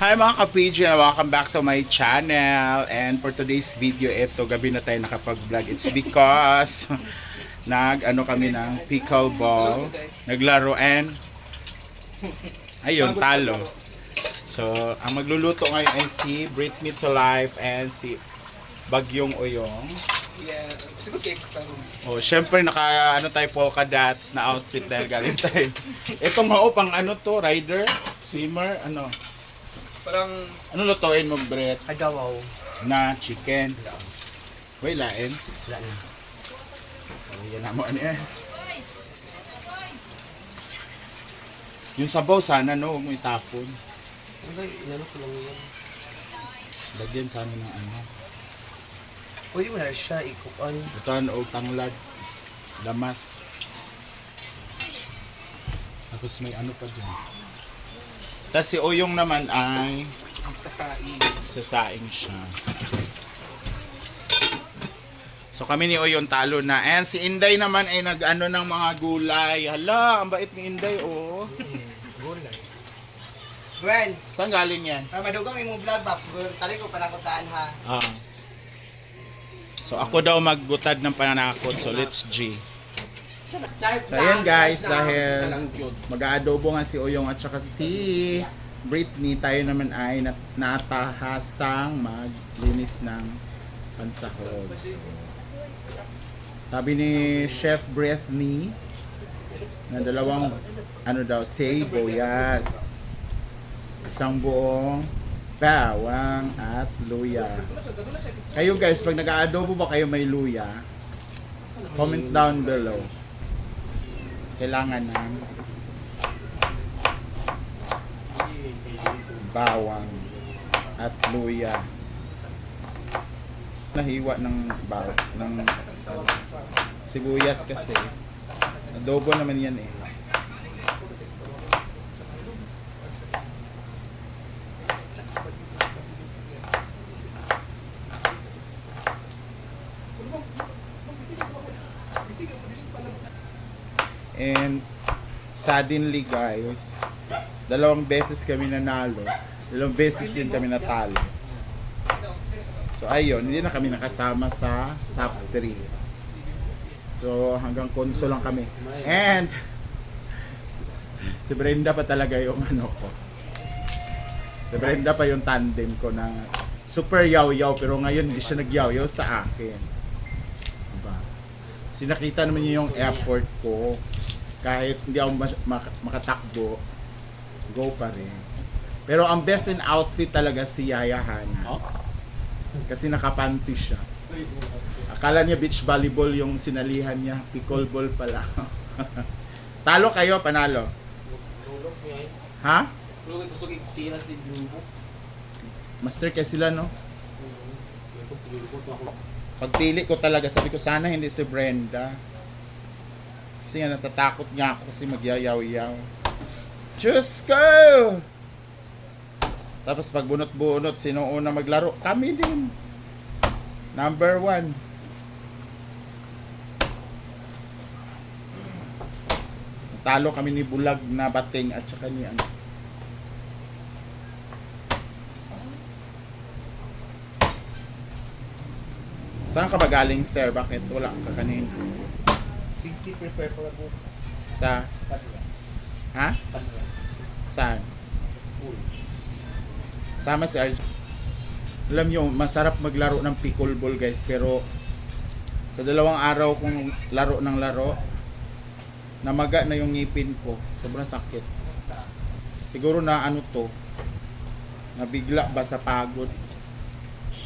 Hi mga ka-PJ, welcome back to my channel. And for today's video, gabi na tayo nakapag-vlog. It's because nag-ano kami ng pickleball, naglaro and ayun, talo. So, ang magluluto ngayon ay si Brit Me to Life and si Bagyong Oyong. Yeah, siguro cake. Oh, syempre ano tayo polka dots na outfit dahil galing tayo. Itong pang ano to, rider, swimmer, ano. Parang Ano lutuin mo, Brett? agawaw. Na chicken. Uy, lain. Wala na. Yan na mo, ano yan. Yung sabaw sana, no, huwag mo itapon. Inano ko lang yan. Lagyan sana ng ano. Pwede mo na siya ikupan. Butan o tanglad. Lamas. Tapos may ano pa dyan. Tapos si Oyong naman ay Ang sasain. sasaing siya. So kami ni Oyong talo na. And si Inday naman ay nag-ano ng mga gulay. Hala, ang bait ni Inday, oh. Gulay. Gwen, Saan galing yan? madugang imong vlog ba? Tali ko panakutaan ha. Ah. So ako daw maggutad ng pananakot. So let's G. So ayan guys, dahil mag-aadobo nga si Oyong at saka si Britney, tayo naman ay natahasang maglinis ng pansahog. Sabi ni Chef Britney na dalawang ano daw, sibuyas, isang buong bawang at luya. Kayo guys, pag nag-aadobo ba kayo may luya? Comment down below. Kailangan ng bawang at luya. Nahiwa ng ng sibuyas kasi. Adobo naman yan eh. And suddenly guys, dalawang beses kami nanalo, dalawang beses din kami natalo. So ayun, hindi na kami nakasama sa top 3. So hanggang console lang kami. And si Brenda pa talaga yung ano ko. Si Brenda pa yung tandem ko na super yaw-yaw, pero ngayon hindi siya nag-yaw-yaw sa akin. Diba? Sinakita naman niyo yung effort ko. Kahit hindi ako makatakbo, go pa rin. Pero ang best in outfit talaga si Yaya Hana. Kasi nakapanty siya. Akala niya beach volleyball yung sinalihan niya, pickleball pala. Talo kayo, panalo. Ha? Master kaya sila, no? Pagpili ko talaga, sabi ko sana hindi si Brenda. Kasi nga natatakot nga ako kasi magyayaw-yaw. Diyos ko! Tapos pag bunot-bunot, sino una maglaro? Kami din. Number 1. Talo kami ni Bulag na Bating at saka ni ano. Saan ka ba galing, sir? Bakit wala ka kanina? Busy prepare for bukas. Sa? Ha? Saan? Sa school. Sama si Arj. Alam nyo, masarap maglaro ng pickleball guys, pero sa 2 araw kong laro ng laro, namaga na yung ngipin ko. Sobrang sakit. Siguro na ano to, nabigla ba sa pagod.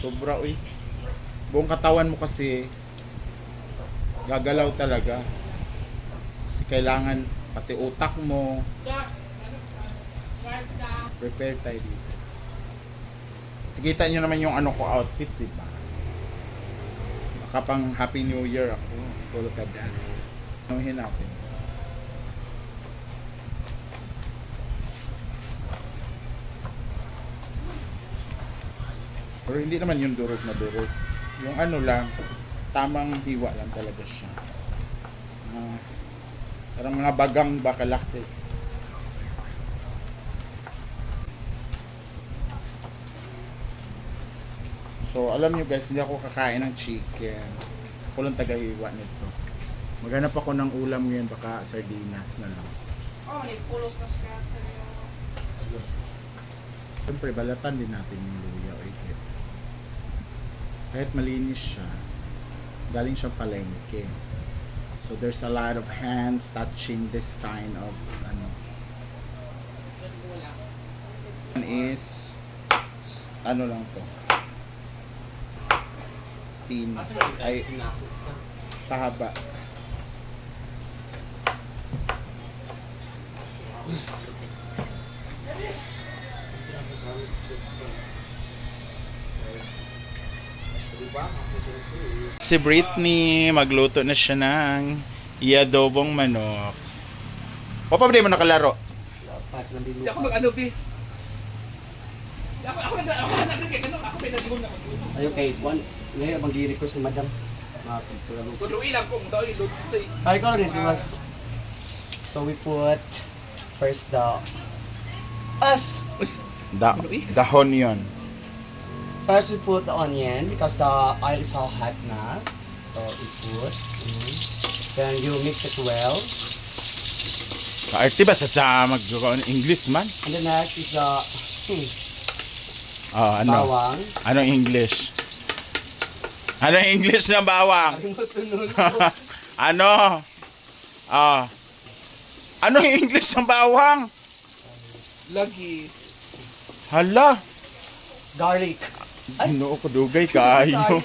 Sobra, uy. Buong katawan mo kasi gagalaw talaga. Kasi kailangan pati utak mo. Prepare tayo dito. Nakita nyo naman yung ano ko outfit, di ba? Nakapang Happy New Year ako. Polka dance. Anuhin natin. Pero hindi naman yung durog na durog. Yung ano lang, tamang hiwa lang talaga siya. Parang mga bagang bakalakte. So, alam nyo guys, hindi ako kakain ng chicken. Ako lang tagahiwa nito. Maghanap ako ng ulam ngayon, baka sardinas na lang. Oh, nagpulos na siya. Siyempre, balatan din natin yung luya. Okay. Kahit malinis siya, galing siyang palengke. So, there's a lot of hands touching this kind of, One is, ano lang to? Ay, tahaba. Si Britney, magluto na siya ng iadobong manok. O pa ba di mo nakalaro? Hindi ako mag-ano, Bi. Ako pinag-iwan na ako. Ayun kay Juan. Ngayon, bang request ni Madam. Tuluin lang kung ito ilog. Ay, ko lang it was. So we put first the Dahon yun. first we put the onion because the oil is so hot na. So we put. Then you mix it well. Kaarte ba sa mag-English man? And the next is the Ano? bawang. Anong English? Anong English ng bawang? Ano? Anong English ng bawang? Lagi. Hala. Garlic. Ano ko dugay kaayo.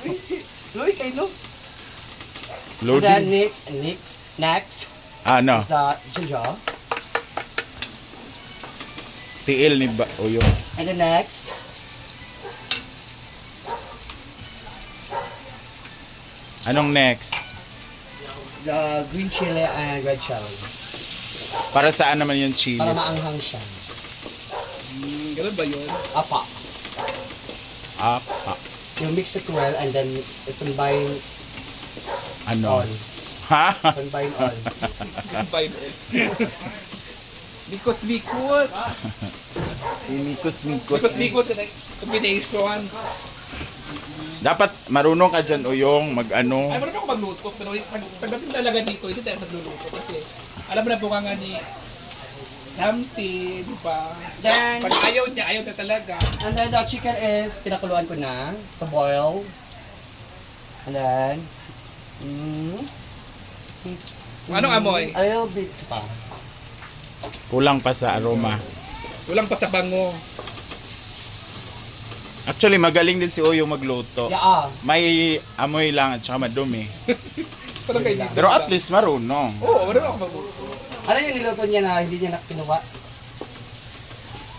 Luy kay no. And then Loading. next Ano? is the ginger. Tiil ni ba o yung And the next anong next? the green chili and red chili. Para saan naman yung chili? Para maanghang siya. Ganun ba yun? Apa. Ah, You mix it well and then combine ano? all. Ha? Combine all. Likot-likot. Mikos-mikos. Likot-likot. Combination. Dapat marunong ka dyan o yung mag-ano. Ay, marunong ako magluto. Pero pagdating talaga dito, hindi tayo magluluto. Kasi alam mo na bunga nga ni Ramsey, di ba? Then, Pag ayaw niya, ayaw na talaga. and then the chicken is pinakuluan ko na to boil. And then, Anong amoy? a little bit pa. Kulang pa sa aroma. Kulang pa sa bango. Actually, magaling din si Oyo magluto. Yeah, May amoy lang at saka madumi. Parang kayo dito. Pero at least marunong. Oo, marunong ako magluto. Ano yung niluto niya na hindi niya nakinuha?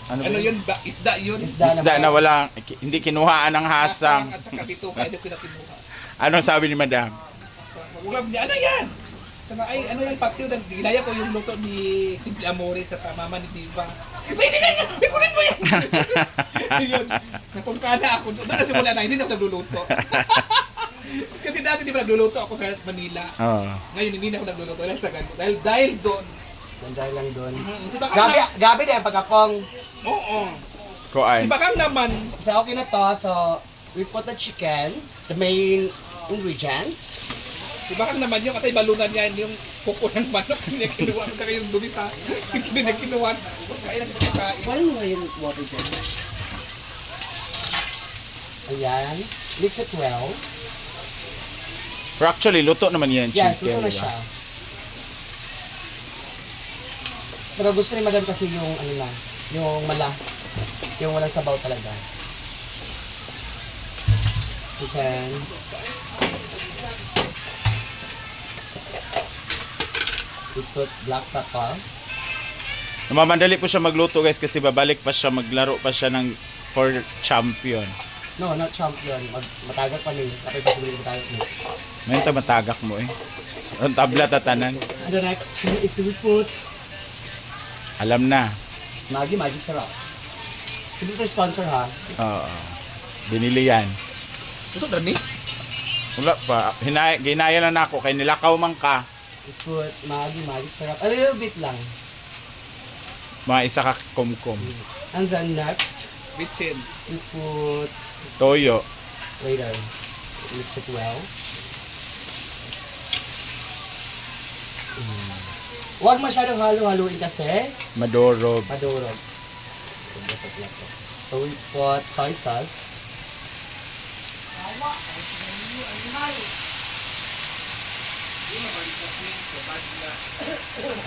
Ano, Ano ba? yun? Isda yun? Isda na wala, hindi kinuhaan ng hasang. At saka bito, kaya hindi pinakinuha. Anong sabi ni Madam? Ulam niya, ano yan? Saka, ay, ano yan, Paksiw, ginaya ko yung luto ni Simple Amores sa mama ni Diva. Pwede ka yan! Bikunin mo yan! Yun, napungkana ako. Doon na simula na, hindi na ako nagluluto. Kasi dati di ba nagluluto ako sa Manila. Oo. Ngayon hindi na ako nagluluto dahil sa ganito. Dahil doon. Dahil lang doon. Si Bakang Gabi, na, gabi din pagkakong. oo. Kuan. Si Bakang naman, So okay na to. So we put the chicken, the main ingredient. si Bakang naman yung katay balunan niya yung kuko ng manok. Hindi niya kinuha. Saka yung dumi sa, hindi niya kinuha. Kaya na kita kain. Wala mo yung water dyan. Ayan. Mix it well. Pero actually, luto naman yan, Yes, chicken. luto na diba? siya. Pero gusto ni Madam kasi yung ano na, yung yung walang sabaw talaga. Chicken. We put black pepper. Namamandali po siya magluto guys kasi babalik pa siya, maglaro pa siya ng for champion. No, not champion. Matagak pa ni. Kapag patuloy matagak mo. Ngayon ta matagak mo eh. Ang tabla tatanan. And the next is we put Alam na. Maggi Magic Sarap. Hindi ito sponsor ha. Oo. Binili yan. Ito na ni. Wala pa. Ginaya lang ako kay nilakaw man ka. We put Maggi Magic Sarap. A little bit lang. Mga isa ka kumkum. And then next, Bitchin. we put Toyo. later. Mix it well. Huwag masyadong halo-haluin kasi Madurog. madurog. So we put soy sauce.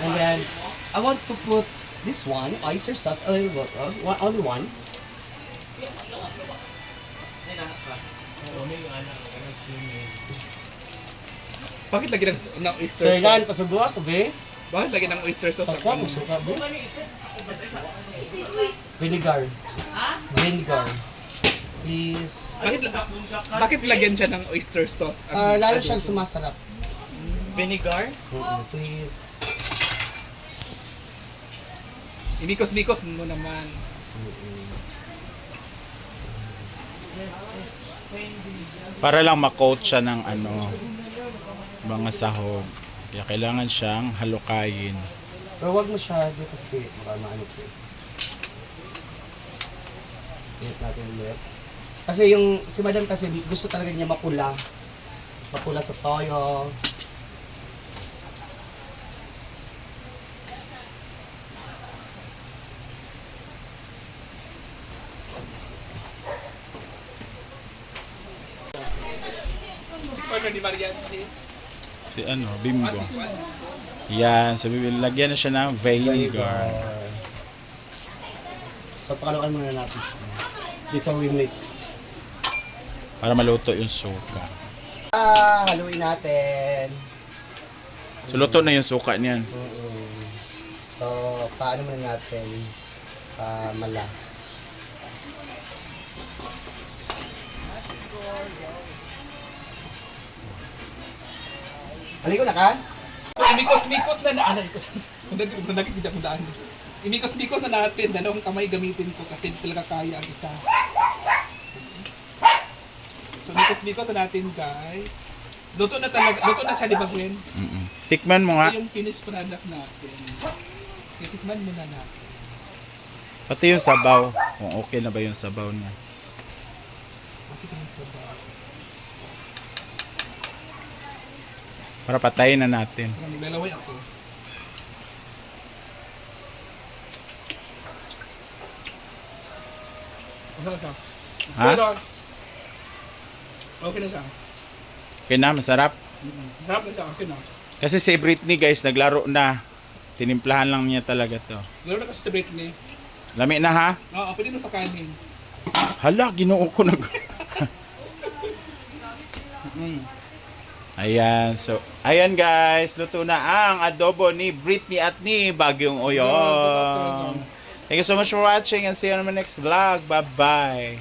And then I want to put this one, oyster sauce, a little bit, only one. Bakit lagi ng So oyster yan, sauce? pasugo ako, be. Bakit lagi ng oyster sauce? Pagka, suka, be. Vinegar. Vinegar. Please. Bakit lagyan siya ng oyster sauce? Lalo siyang sumasarap. Vinegar? Please. Imikos-mikos mo naman. Para lang ma-coat siya ng ano, mga sahog. Kaya kailangan siyang halukayin. Pero wag masyado kasi baka maano ko. Init natin ulit. Kasi yung si Madam kasi gusto talaga niya mapula. Mapula sa toyo. Partner ni Mariante. Si ano, bimbo. Yan, so lagyan na siya ng vinegar. So pakaluan muna natin siya. Before we mixed. Para maluto yung suka. Haluin natin. So luto na yung suka niyan. So, paano muna natin? Mala. Halika na ka? So, imikos-mikos na naalay ko. Nakikita ko daan. Imikos-mikos na natin. Dalawang kamay gamitin ko kasi hindi talaga kaya ang isa. So, imikos-mikos na natin, guys. Luto na talaga. Luto na siya, di ba, Gwen? Tikman mo nga. Ito yung finished product natin. Titikman muna natin. Pati yung sabaw. Kung okay na ba yung sabaw niya. Bakit yung sabaw? Para patayin na natin. Parang naglalaway ako. Okay na siya. Ha? Okay na siya. Okay na, masarap. Sarap na siya. Okay na. Kasi si Britney guys, naglaro na. Tinimplahan lang niya talaga to. Lalo na kasi sa Britney. Lami na ha? Oo, pwede mo sa kanin. Hala, ginoo ko nag... Ayan, so, ayan guys, luto na ang adobo ni Britney at ni Bagyong Oyong. Thank you so much for watching and see you on my next vlog. Bye-bye.